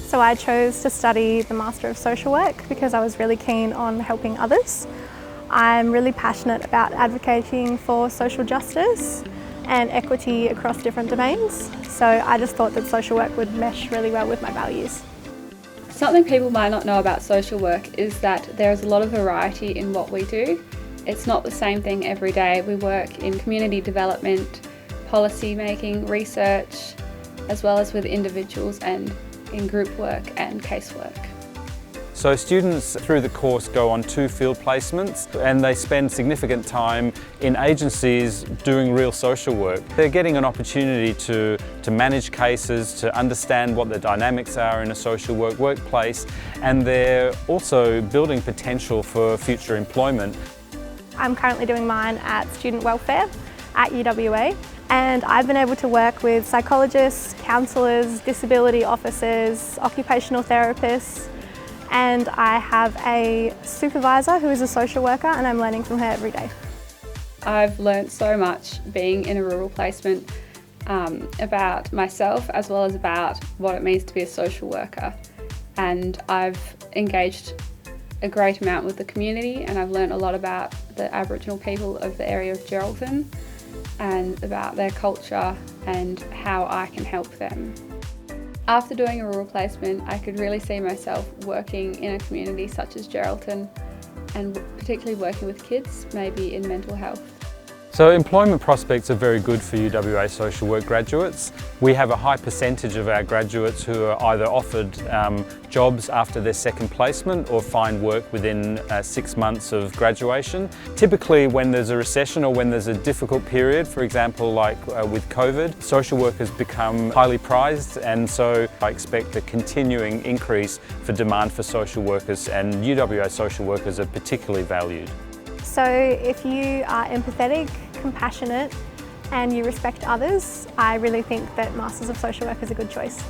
So I chose to study the Master of Social Work because I was really keen on helping others. I'm really passionate about advocating for social justice and equity across different domains. So I just thought that social work would mesh really well with my values. Something people might not know about social work is that there is a lot of variety in what we do. It's not the same thing every day. We work in community development, policy making, research, as well as with individuals and in group work and casework. So students through the course go on 2 field placements and they spend significant time in agencies doing real social work. They're getting an opportunity to manage cases, to understand what the dynamics are in a social work workplace, and they're also building potential for future employment. I'm currently doing mine at Student Welfare at UWA, and I've been able to work with psychologists, counsellors, disability officers, occupational therapists, and I have a supervisor who is a social worker, and I'm learning from her every day. I've learnt so much being in a rural placement about myself as well as about what it means to be a social worker, and I've engaged a great amount with the community, and I've learnt a lot about the Aboriginal people of the area of Geraldton and about their culture and how I can help them. After doing a rural placement, I could really see myself working in a community such as Geraldton, and particularly working with kids, maybe in mental health. So employment prospects are very good for UWA social work graduates. We have a high percentage of our graduates who are either offered jobs after their second placement or find work within 6 months of graduation. Typically when there's a recession or when there's a difficult period, for example like with COVID, social work has become highly prized, and so I expect a continuing increase for demand for social workers, and UWA social workers are particularly valued. So if you are empathetic, compassionate, and you respect others, I really think that Masters of Social Work is a good choice.